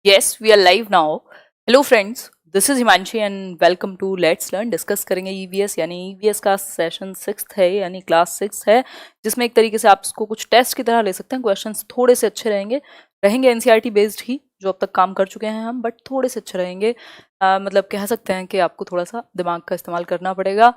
Yes, we are live now. Hello friends, this is Himanshi and welcome to Let's Learn. Discuss करेंगे EVS यानी EVS का session 6 है यानी class 6 है, जिसमें एक तरीके से आप इसको कुछ टेस्ट की तरह ले सकते हैं. क्वेश्चंस थोड़े से अच्छे रहेंगे रहेंगे एनसीईआरटी बेस्ड ही जो अब तक काम कर चुके हैं हम, बट थोड़े से अच्छे रहेंगे. मतलब कह सकते हैं कि आपको थोड़ा सा दिमाग का इस्तेमाल करना पड़ेगा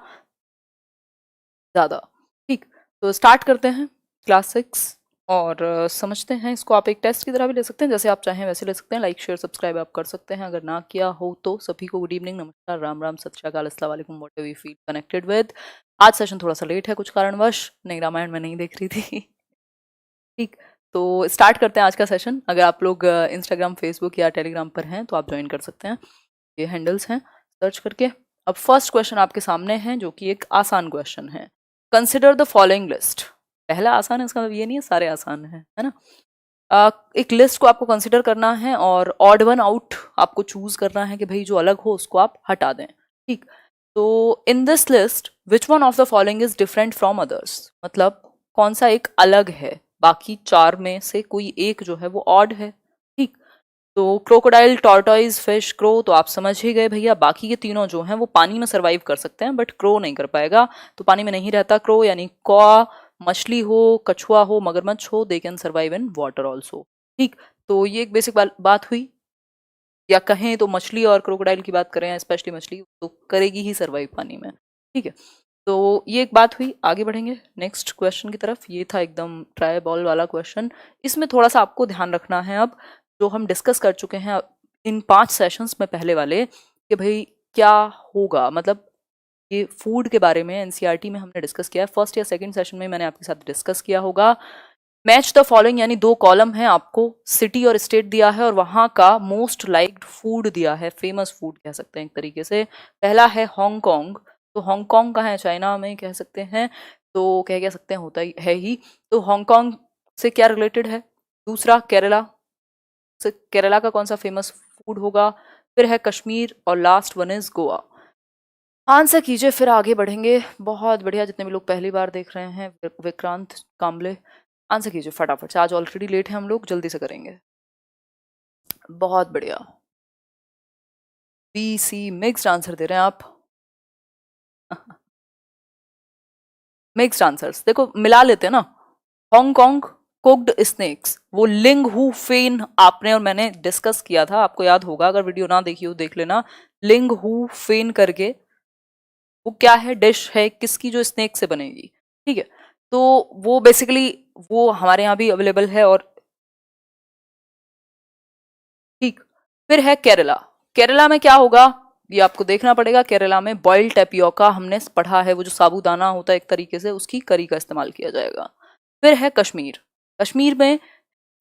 ज़्यादा. ठीक, तो स्टार्ट करते हैं क्लास 6 और समझते हैं इसको. आप एक टेस्ट की तरह भी ले सकते हैं, जैसे आप चाहें वैसे ले सकते हैं. लाइक शेयर सब्सक्राइब आप कर सकते हैं. अगर ना किया हो तो सभी को गुड इवनिंग, नमस्कार, राम राम, सत श्री अकाल, अस्सलाम वालेकुम, what ever you feel connected with. आज सेशन थोड़ा सा लेट है कुछ कारणवश, नहीं रामायण में नहीं देख रही थी. ठीक, तो स्टार्ट करते हैं आज का सेशन. अगर आप लोग इंस्टाग्राम, फेसबुक या टेलीग्राम पर हैं तो आप ज्वाइन कर सकते हैं. ये हैंडल्स हैं, सर्च करके. अब फर्स्ट क्वेश्चन आपके सामने है जो कि एक आसान क्वेश्चन है. Consider the following list. पहला आसान है, इसका मतलब ये नहीं है सारे आसान है ना. एक लिस्ट को आपको कंसिडर करना है और ऑड वन आउट आपको चूज करना है कि भाई जो अलग हो उसको आप हटा दें. ठीक, तो in this list which one of the following is different from others. मतलब कौन सा एक अलग है, बाकी चार में से कोई एक जो है वो ऑड है. ठीक, तो क्रोकोडाइल, टॉर्टोइज, फिश, क्रो तो आप समझ ही गए भैया. बाकी के तीनों जो हैं वो पानी में सरवाइव कर सकते हैं, बट क्रो नहीं कर पाएगा. तो पानी में नहीं रहता क्रो, यानी कौआ, मछली हो, कछुआ हो, मगरमच्छ हो, they can survive in water also. ठीक, तो ये एक बेसिक बात हुई. या कहें तो मछली और क्रोकोडाइल की बात करें, स्पेशली मछली तो करेगी ही सर्वाइव पानी में. ठीक है, तो ये एक बात हुई. आगे बढ़ेंगे नेक्स्ट क्वेश्चन की तरफ. ये था एकदम ट्राई बॉल वाला क्वेश्चन. इसमें थोड़ा सा आपको ध्यान रखना है अब, जो हम डिस्कस कर चुके हैं इन 5 सेशंस में पहले वाले, कि भाई क्या होगा. मतलब ये फूड के बारे में एनसीईआरटी में हमने डिस्कस किया है. फर्स्ट या सेकंड सेशन में मैंने आपके साथ डिस्कस किया होगा. मैच द फॉलोइंग, यानी 2 कॉलम है, आपको सिटी और स्टेट दिया है और वहां का मोस्ट लाइक्ड फूड दिया है, फेमस फूड कह सकते हैं एक तरीके से. पहला है हांगकांग. तो हांगकांग कहाँ है, चाइना में कह सकते हैं. तो कह सकते हैं, होता ही है ही. तो हांगकांग से क्या रिलेटेड है. दूसरा केरला, से केरला का कौन सा फेमस फूड होगा. फिर है कश्मीर और last one is Goa. Answer कीजिए, फिर आगे बढ़ेंगे. बहुत बढ़िया, जितने भी लोग पहली बार देख रहे हैं, विक्रांत कामले, आंसर कीजिए फटाफट से. आज ऑलरेडी लेट है हम लोग, जल्दी से करेंगे. बहुत बढ़िया, बी सी मिक्स्ड आंसर दे रहे हैं आप. मिक्स्ड आंसर्स देखो, मिला लेते हैं ना. हांगकांग कुक्ड स्नेक्स, वो लिंग हु फेन आपने और मैंने डिस्कस किया था, आपको याद होगा. अगर वीडियो ना देखी हो देख लेना. लिंग हु फेन करके वो क्या है, डिश है किसकी, जो स्नेक से बनेगी. ठीक है, तो वो बेसिकली वो हमारे यहाँ भी अवेलेबल है. और ठीक, फिर है केरला. केरला में क्या होगा ये आपको देखना पड़ेगा. केरला में बॉइल्ड टेपियोका हमने पढ़ा है, वो जो साबूदाना होता है एक तरीके से, उसकी करी का इस्तेमाल किया जाएगा. फिर है कश्मीर. कश्मीर में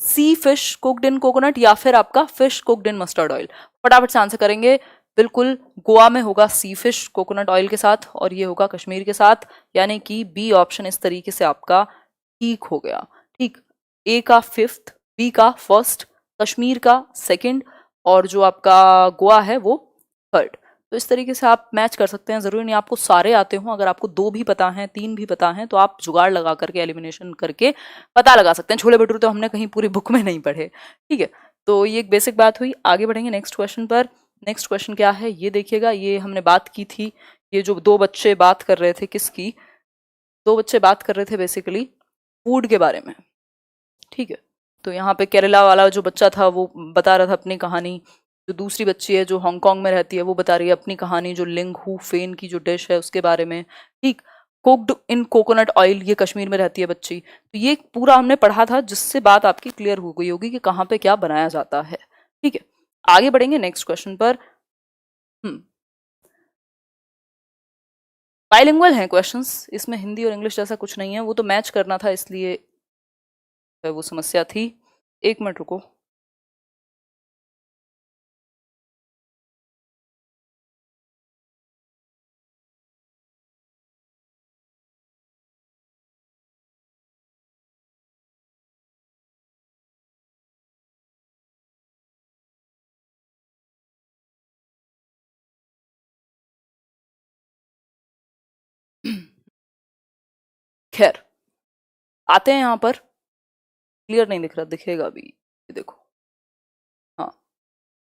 सी फिश कुक्ड इन कोकोनट या फिर आपका fish cooked in mustard oil. फटाफट से आंसर करेंगे. बिल्कुल, गोवा में होगा सी फिश कोकोनट ऑयल के साथ और ये होगा कश्मीर के साथ, यानी कि बी ऑप्शन इस तरीके से आपका ठीक हो गया. ठीक, ए का फिफ्थ, बी का फर्स्ट, कश्मीर का सेकंड और जो आपका गोवा है वो थर्ड. तो इस तरीके से आप मैच कर सकते हैं. जरूरी नहीं आपको सारे आते हों. अगर आपको 2 भी पता हैं, 3 भी पता हैं, तो आप जुगाड़ लगा करके एलिमिनेशन करके पता लगा सकते हैं. छोले भटूरे तो हमने कहीं पूरी बुक में नहीं पढ़े. ठीक है, तो ये एक बेसिक बात हुई. आगे बढ़ेंगे नेक्स्ट क्वेश्चन पर. नेक्स्ट क्वेश्चन क्या है ये देखिएगा. ये हमने बात की थी, ये जो 2 बच्चे बात कर रहे थे, किसकी, 2 बच्चे बात कर रहे थे बेसिकली फूड के बारे में. ठीक है, तो यहाँ पे केरला वाला जो बच्चा था वो बता रहा था अपनी कहानी. जो दूसरी बच्ची है जो हांगकांग में रहती है वो बता रही है अपनी कहानी, जो लिंग हु फेन की जो डिश है उसके बारे में. ठीक, कुक्ड इन कोकोनट ऑयल, ये कश्मीर में रहती है बच्ची. तो ये पूरा हमने पढ़ा था, जिससे बात आपकी क्लियर हो गई होगी कि कहाँ पे क्या बनाया जाता है. ठीक है, आगे बढ़ेंगे नेक्स्ट क्वेश्चन पर. हम्म, बाइलिंगुअल हैं क्वेश्चंस, इसमें हिंदी और इंग्लिश जैसा कुछ नहीं है. वो तो मैच करना था, इसलिए वो समस्या थी. 1 मिनट रुको. खैर, आते हैं यहाँ पर. क्लियर नहीं दिख रहा, दिखेगा अभी, ये देखो. हाँ,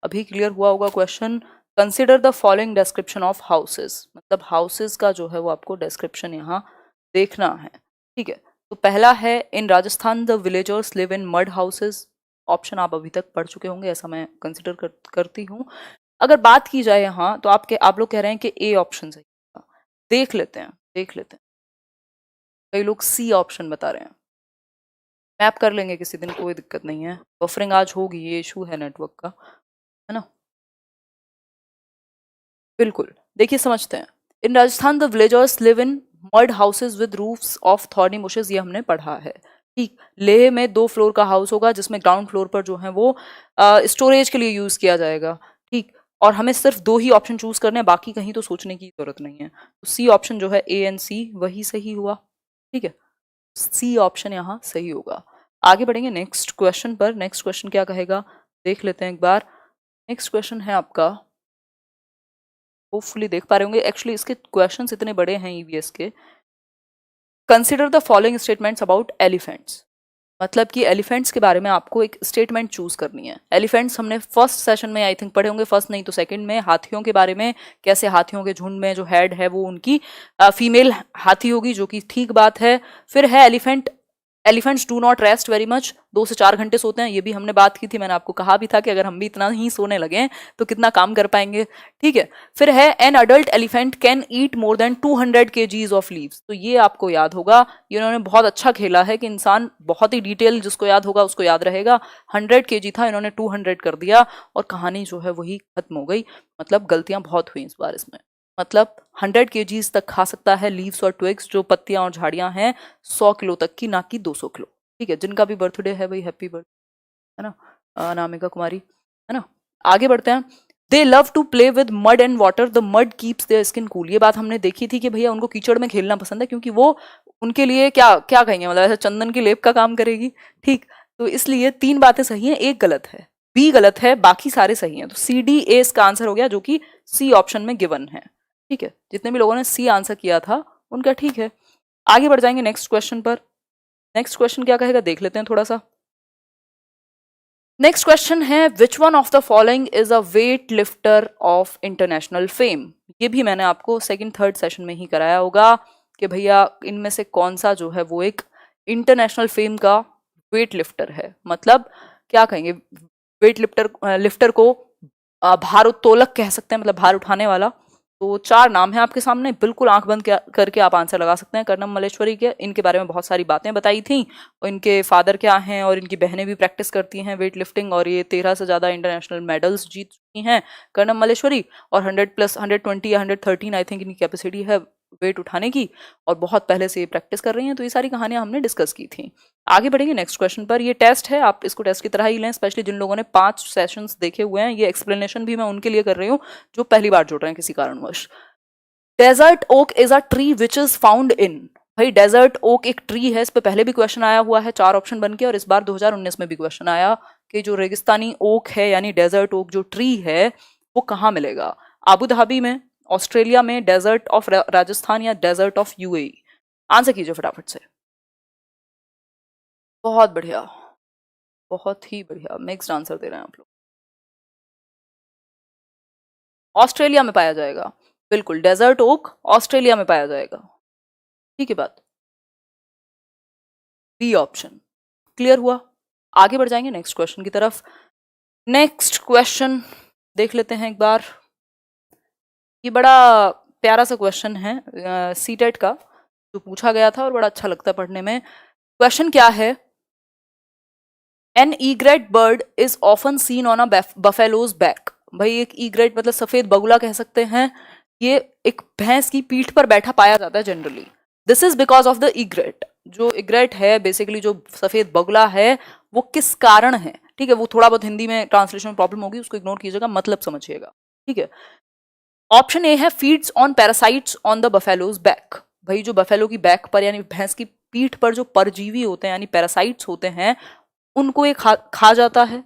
अभी क्लियर हुआ होगा question. Consider the following description of houses, मतलब हाउसेस का जो है वो आपको डिस्क्रिप्शन यहाँ देखना है, ठीक है। तो पहला है, in Rajasthan the villagers live in mud houses. Option आप अभी तक पढ़ चुके होंगे, ऐसा मैं कंसिडर करती हूँ। अगर बात की जाए यहाँ तो आप लोग कह रहे हैं कि ए ऑप्शन सही होगा। देख लेते हैं, कई लोग सी ऑप्शन बता रहे हैं। मैप कर लेंगे किसी दिन, कोई दिक्कत नहीं है। बफरिंग आज होगी, ये इशू है नेटवर्क का, है ना। बिल्कुल, देखिए समझते हैं। In Rajasthan the villagers live in mud houses with roofs of thorny bushes, ये हमने पढ़ा है, ठीक। लेह में 2 फ्लोर का हाउस होगा जिसमें ग्राउंड फ्लोर पर जो है वो स्टोरेज के लिए यूज किया जाएगा, ठीक। और हमें सिर्फ 2 ही ऑप्शन चूज करने हैं, बाकी कहीं तो सोचने की जरूरत नहीं है। तो सी ऑप्शन जो है ए एंड सी वही सही हुआ, ठीक है। सी ऑप्शन यहाँ सही होगा। आगे बढ़ेंगे नेक्स्ट क्वेश्चन पर। नेक्स्ट क्वेश्चन क्या कहेगा देख लेते हैं एक बार। नेक्स्ट क्वेश्चन है आपका, होपफुली देख पा रहे होंगे, एक्चुअली इसके क्वेश्चंस इतने बड़े हैं ईवीएस के। Consider the following statements about elephants, मतलब कि एलिफेंट्स के बारे में आपको एक स्टेटमेंट चूज करनी है। एलिफेंट्स हमने फर्स्ट सेशन में आई थिंक पढ़े होंगे, फर्स्ट नहीं तो सेकंड में, हाथियों के बारे में, कैसे हाथियों के झुंड में जो हेड है वो उनकी फीमेल हाथी होगी, जो कि ठीक बात है। फिर है elephants do not rest very much, 2 से 4 घंटे सोते हैं, ये भी हमने बात की थी। मैंने आपको कहा भी था कि अगर हम भी इतना ही सोने लगे तो कितना काम कर पाएंगे, ठीक है। फिर है an adult elephant can eat more than 200 kgs of leaves, तो ये आपको याद होगा, ये उन्होंने बहुत अच्छा खेला है कि इंसान बहुत ही डिटेल, जिसको याद होगा उसको याद रहेगा। 100 kg था, इन्होंने 200 कर दिया और कहानी जो है वही खत्म हो गई। मतलब गलतियां बहुत हुई इस बार इसमें, मतलब 100 kgs तक खा सकता है लीव्स और ट्विग्स, जो पत्तियां और झाड़ियां हैं, 100 किलो तक की, ना कि 200 किलो, ठीक है। जिनका भी बर्थडे है भाई हैप्पी बर्थडे, है ना, अनामिका कुमारी, है ना। आगे बढ़ते हैं। They love to play with mud and water, the mud keeps their skin cool, ये बात हमने देखी थी कि भैया उनको कीचड़ में खेलना पसंद है, क्योंकि वो उनके लिए क्या क्या कहेंगे, मतलब ऐसा चंदन की लेप का काम करेगी, ठीक। तो इसलिए 3 बातें सही हैं, एक गलत है, बी गलत है, बाकी सारे सही हैं। तो सी डी ए इसका आंसर हो गया, जो कि सी ऑप्शन में गिवन है, ठीक है। जितने भी लोगों ने सी आंसर किया था उनका ठीक है। आगे बढ़ जाएंगे नेक्स्ट क्वेश्चन पर। नेक्स्ट क्वेश्चन क्या कहेगा देख लेते हैं थोड़ा सा। नेक्स्ट क्वेश्चन है, which one of the following is a weight lifter of international fame. ये भी मैंने आपको सेकंड थर्ड सेशन में ही कराया होगा कि भैया इनमें से कौन सा जो है वो एक इंटरनेशनल फेम का वेट लिफ्टर है। मतलब क्या कहेंगे, वेट लिफ्टर को भारोत्तोलक कह सकते हैं, मतलब भार उठाने वाला। तो 4 नाम है आपके सामने, बिल्कुल आंख बंद करके आप आंसर लगा सकते हैं। कर्णम मल्लेश्वरी के, इनके बारे में बहुत सारी बातें बताई थी, और इनके फादर क्या हैं, और इनकी बहनें भी प्रैक्टिस करती हैं वेट लिफ्टिंग, और ये 13 से ज़्यादा इंटरनेशनल मेडल्स जीत चुकी हैं कर्णम मल्लेश्वरी। और 100+120 या 113 आई थिंक इनकी कैपेसिटी है वेट उठाने की, और बहुत पहले से ये प्रैक्टिस कर रही हैं। तो ये सारी कहानियां हमने डिस्कस की थी। आगे बढ़ेंगे नेक्स्ट क्वेश्चन पर। ये टेस्ट है, आप इसको टेस्ट की तरह ही लें, स्पेशली जिन लोगों ने 5 सेशंस देखे हुए हैं। ये एक्सप्लेनेशन भी मैं उनके लिए कर रही हूँ जो पहली बार जुड़ रहे हैं किसी कारणवश। Desert oak is a tree which is found in, भाई डेजर्ट ओक एक ट्री है, इस पे पहले भी क्वेश्चन आया हुआ है 4 ऑप्शन बन के, और इस बार 2019 में भी क्वेश्चन आया कि जो रेगिस्तानी ओक है यानी डेजर्ट ओक जो ट्री है वो कहाँ मिलेगा। आबू धाबी में, ऑस्ट्रेलिया में, डेजर्ट ऑफ राजस्थान, या डेजर्ट ऑफ यूएई। आंसर कीजिए फटाफट से। बहुत बढ़िया, बहुत ही बढ़िया, मिक्स्ड आंसर दे रहे हैं आप लोग। ऑस्ट्रेलिया में पाया जाएगा, बिल्कुल, डेजर्ट ओक ऑस्ट्रेलिया में पाया जाएगा, ठीक है बात। बी ऑप्शन क्लियर हुआ। आगे बढ़ जाएंगे नेक्स्ट क्वेश्चन की तरफ। नेक्स्ट क्वेश्चन देख लेते हैं एक बार। ये बड़ा प्यारा सा क्वेश्चन है सीटेट का, जो पूछा गया था और बड़ा अच्छा लगता है पढ़ने में। क्वेश्चन क्या है, an egret bird is often seen on a buffalo's back. भाई एक ईग्रेट मतलब सफेद बगुला कह सकते हैं, ये एक भैंस की पीठ पर बैठा पाया जाता है generally. This is because of the egret, जो ईग्रेट है बेसिकली जो सफेद बगुला है वो किस कारण है, ठीक है। वो थोड़ा बहुत हिंदी में ट्रांसलेशन में प्रॉब्लम होगी, उसको इग्नोर कीजिएगा, मतलब समझिएगा, ठीक है। ऑप्शन ए है feeds on parasites on the buffaloes back. भाई जो बफेलो की बैक पर यानी भैंस की पीठ पर जो परजीवी होते हैं यानी पैरासाइट्स होते हैं उनको ये खा जाता है।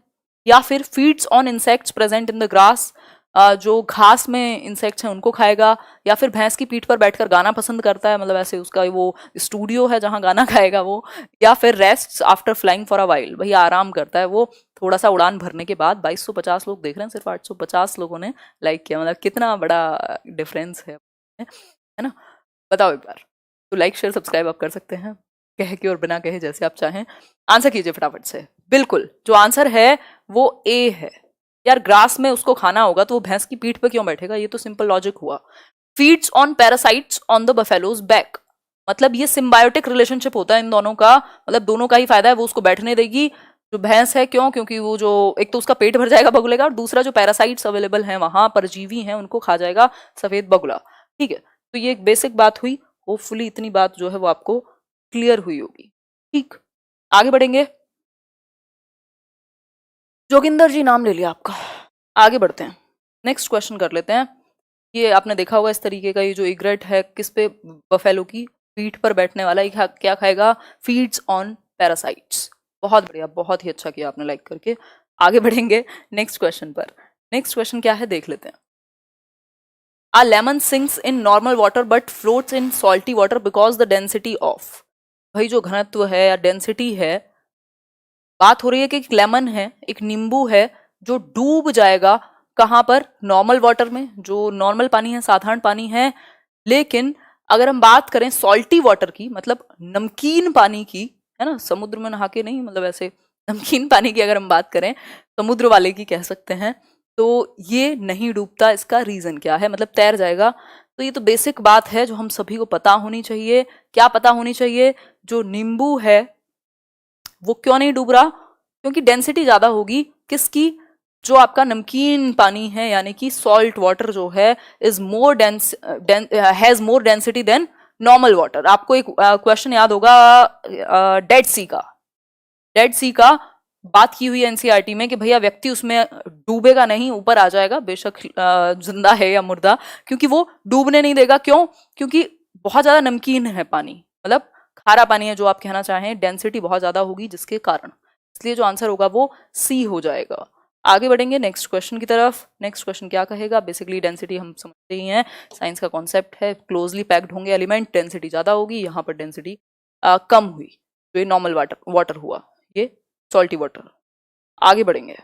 या फिर feeds on insects present in the grass, जो घास में इंसेक्ट्स हैं उनको खाएगा, या फिर भैंस की पीठ पर बैठकर गाना पसंद करता है, मतलब ऐसे उसका वो स्टूडियो है जहाँ गाना गाएगा वो, या फिर rest after flying for a while, भैया आराम करता है वो थोड़ा सा उड़ान भरने के बाद। 2250 लोग देख रहे हैं, सिर्फ 850 लोगों ने लाइक किया, मतलब कितना बड़ा डिफरेंस है ना। बताओ एक बार। तो लाइक शेयर सब्सक्राइब आप कर सकते हैं, कह के और बिना कहे, जैसे आप चाहें। आंसर कीजिए फटाफट से। बिल्कुल जो आंसर है वो ए है। यार ग्रास में उसको खाना होगा तो वो भैंस की पीठ पे क्यों बैठेगा, ये तो सिंपल लॉजिक हुआ। Feeds on parasites on the buffaloes back, मतलब ये सिम्बायोटिक रिलेशनशिप होता है इन दोनों का, मतलब दोनों का ही फायदा है, वो उसको बैठने देगी जो भैंस है। क्यों? क्योंकि वो जो एक तो उसका पेट भर जाएगा बगुले का, और दूसरा जो पैरासाइट्स अवेलेबल हैं वहां, परजीवी हैं, उनको खा जाएगा सफेद बगुला। ठीक है, तो ये एक बेसिक बात हुई। होपफुली इतनी बात जो है वो आपको क्लियर हुई होगी। ठीक, आगे बढ़ेंगे। जोगिंदर जी नाम ले लिया आपका, आगे बढ़ते हैं, नेक्स्ट क्वेश्चन कर लेते हैं। ये आपने देखा होगा इस तरीके का, ये जो इग्रेट है किस पे, बफेलो की पीठ पर बैठने वाला, ये क्या खाएगा? Feeds on parasites. बहुत बढ़िया, बहुत ही अच्छा किया आपने लाइक करके। आगे बढ़ेंगे नेक्स्ट क्वेश्चन पर। नेक्स्ट क्वेश्चन क्या है देख लेते हैं। A lemon sinks in normal water but floats in salty water because the density of, भाई जो घनत्व है या डेंसिटी है, बात हो रही है कि एक लेमन है, एक नींबू है, जो डूब जाएगा कहां पर? नॉर्मल वाटर में, जो नॉर्मल पानी है, साधारण पानी है। लेकिन अगर हम बात करें सॉल्टी वाटर की, मतलब नमकीन पानी की, है ना, समुद्र में नहा के नहीं, मतलब ऐसे नमकीन पानी की अगर हम बात करें, समुद्र वाले की कह सकते हैं, तो ये नहीं डूबता। इसका रीजन क्या है? मतलब तैर जाएगा। तो ये तो बेसिक बात है जो हम सभी को पता होनी चाहिए। क्या पता होनी चाहिए? जो नींबू है वो क्यों नहीं डूब रहा? क्योंकि डेंसिटी ज्यादा होगी किसकी? जो आपका नमकीन पानी है, यानी कि सॉल्ट वाटर जो है, is more dense, has more density than normal water. आपको एक क्वेश्चन याद होगा डेड सी का। डेड सी का बात की हुई एनसीईआरटी में कि भैया व्यक्ति उसमें डूबेगा नहीं, ऊपर आ जाएगा, बेशक जिंदा है या मुर्दा, क्योंकि वो डूबने नहीं देगा। क्यों? क्योंकि बहुत ज्यादा नमकीन है पानी, मतलब खारा पानी है जो आप कहना चाहें, डेंसिटी बहुत ज्यादा होगी जिसके कारण। इसलिए जो आंसर होगा वो सी हो जाएगा। आगे बढ़ेंगे नेक्स्ट क्वेश्चन की तरफ। नेक्स्ट क्वेश्चन क्या कहेगा? बेसिकली डेंसिटी हम समझते ही हैं, साइंस का कॉन्सेप्ट है, क्लोजली पैक्ड होंगे एलिमेंट, डेंसिटी ज्यादा होगी। यहाँ पर डेंसिटी कम हुई, तो ये नॉर्मल वाटर वाटर हुआ, ये सॉल्टी वाटर। आगे बढ़ेंगे।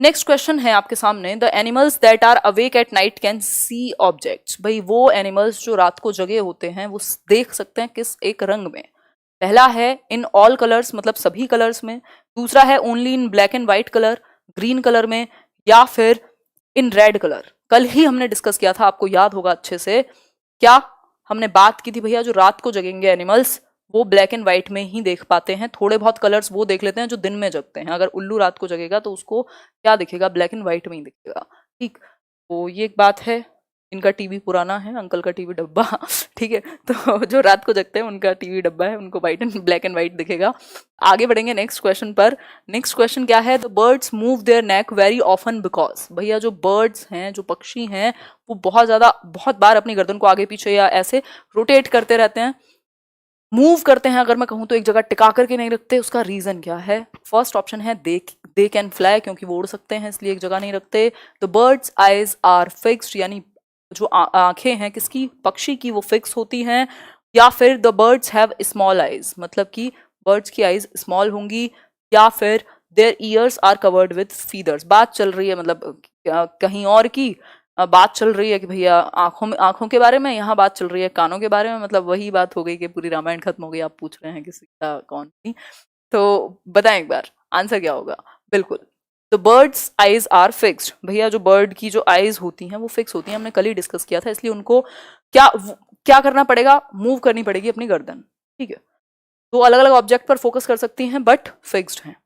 नेक्स्ट क्वेश्चन है आपके सामने, the animals that are awake at night can see objects. भाई वो एनिमल्स जो रात को जगे होते हैं वो देख सकते हैं किस एक रंग में? पहला है इन ऑल कलर्स, मतलब सभी कलर्स में। दूसरा है only in black and white colour, green colour में, या फिर इन रेड कलर। कल ही हमने डिस्कस किया था, आपको याद होगा अच्छे से। क्या हमने बात की थी भैया? जो रात को जगेंगे एनिमल्स वो ब्लैक एंड व्हाइट में ही देख पाते हैं, थोड़े बहुत कलर्स वो देख लेते हैं जो दिन में जगते हैं। अगर उल्लू रात को जगेगा तो उसको क्या दिखेगा? ब्लैक एंड व्हाइट में ही दिखेगा। ठीक, तो ये एक बात है। इनका टीवी पुराना है, अंकल का टीवी डब्बा ठीक है, तो जो रात को जगते हैं उनका टीवी डब्बा है, उनको white and black and white दिखेगा। आगे बढ़ेंगे नेक्स्ट क्वेश्चन पर। नेक्स्ट क्वेश्चन क्या है? The birds move their neck very often because. भैया जो बर्ड्स हैं, जो पक्षी हैं, वो बहुत बार अपनी गर्दन को आगे पीछे या ऐसे रोटेट करते रहते हैं, मूव करते हैं। अगर मैं कहूं तो एक जगह टिका करके नहीं रखते। उसका रीजन क्या है? फर्स्ट ऑप्शन है दे कैन फ्लाई, क्योंकि वो उड़ सकते हैं इसलिए एक जगह नहीं रखते। The bird's eyes are fixed, यानी जो आंखें हैं किसकी? पक्षी की, वो फिक्स होती हैं। या फिर the birds have small eyes, मतलब कि बर्ड्स की आईज स्मॉल होंगी। या फिर their ears are covered with feathers. बात चल रही है मतलब कहीं और की बात चल रही है कि भैया आंखों के बारे में, यहाँ बात चल रही है कानों के बारे में। मतलब वही बात हो गई कि पूरी रामायण खत्म हो गई। आप पूछ रहे हैं किसी का कौन थी, तो बताएं एक बार आंसर क्या होगा? बिल्कुल, तो बर्ड्स आईज आर फिक्स्ड। भैया जो बर्ड की जो आईज होती हैं वो फिक्स होती हैं, हमने कल ही डिस्कस किया था। इसलिए उनको क्या करना पड़ेगा? मूव करनी पड़ेगी अपनी गर्दन। ठीक है, तो अलग अलग ऑब्जेक्ट पर फोकस कर सकती हैं बट फिक्स्ड हैं।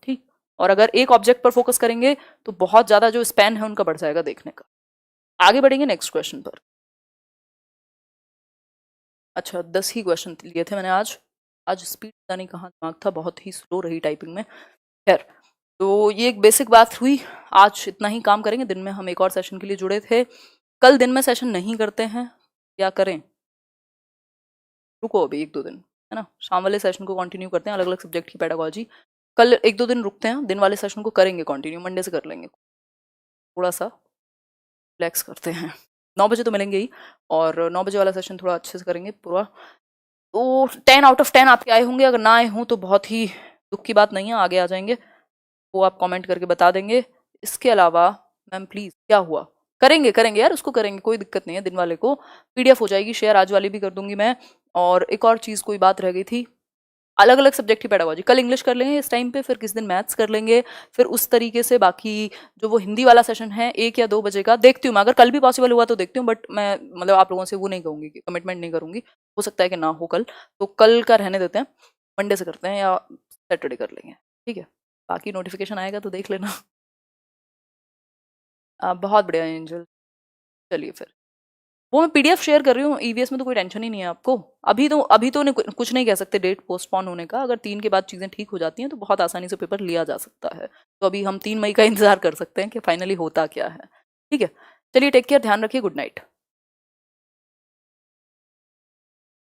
ठीक, और अगर एक ऑब्जेक्ट पर फोकस करेंगे तो बहुत ज्यादा जो स्पैन है उनका बढ़ जाएगा देखने का। आगे बढ़ेंगे नेक्स्ट क्वेश्चन पर। अच्छा 10 ही क्वेश्चन लिए थे मैंने आज। आज स्पीड पता नहीं कहाँ दिमाग था, बहुत ही स्लो रही टाइपिंग में। खैर, तो ये एक बेसिक बात हुई। आज इतना ही काम करेंगे। दिन में हम एक और सेशन के लिए जुड़े थे, कल दिन में सेशन नहीं करते हैं। क्या करें? रुको अभी 1-2 दिन, है ना, शाम वाले सेशन को कंटिन्यू करते हैं, अलग अलग सब्जेक्ट की पेडागोजी। कल 1-2 दिन रुकते हैं, दिन वाले सेशन को करेंगे कंटिन्यू, मंडे से कर लेंगे। थोड़ा सा रिलैक्स करते हैं। 9 बजे तो मिलेंगे ही, और 9 बजे वाला सेशन थोड़ा अच्छे से करेंगे पूरा। तो 10 आउट ऑफ 10 आपके आए होंगे, अगर ना आए हों तो बहुत ही दुख की बात नहीं है, आगे आ जाएंगे, वो आप कमेंट करके बता देंगे। इसके अलावा मैम प्लीज़ क्या हुआ, करेंगे करेंगे यार, उसको करेंगे, कोई दिक्कत नहीं है। दिन वाले को पीडीएफ हो जाएगी शेयर, आज वाली भी कर दूंगी मैं। और एक और चीज़, कोई बात रह गई थी, अलग अलग सब्जेक्ट की पेडागोजी कल इंग्लिश कर लेंगे इस टाइम पे, फिर किस दिन मैथ्स कर लेंगे, फिर उस तरीके से बाकी जो वो हिंदी वाला सेशन है 1 या 2 बजे का देखती हूँ मैं, अगर कल भी पॉसिबल हुआ तो देखती हूँ, बट मैं मतलब आप लोगों से वो नहीं कहूँगी कि कमिटमेंट नहीं करूँगी, हो सकता है कि ना हो कल, तो कल का रहने देते हैं, मंडे से करते हैं या सैटरडे कर लेंगे, ठीक है। बाकी नोटिफिकेशन आएगा तो देख लेना। बहुत बढ़िया एंजल, चलिए फिर वो मैं पीडीएफ शेयर कर रही हूँ, ईवीएस में तो कोई टेंशन ही नहीं है आपको। अभी तो कुछ नहीं कह सकते डेट पोस्टपोन होने का, अगर 3 के बाद चीज़ें ठीक हो जाती हैं तो बहुत आसानी से पेपर लिया जा सकता है। तो अभी हम 3 मई का इंतजार कर सकते हैं कि फाइनली होता क्या है, ठीक है। चलिए टेक केयर, ध्यान रखिए, गुड नाइट।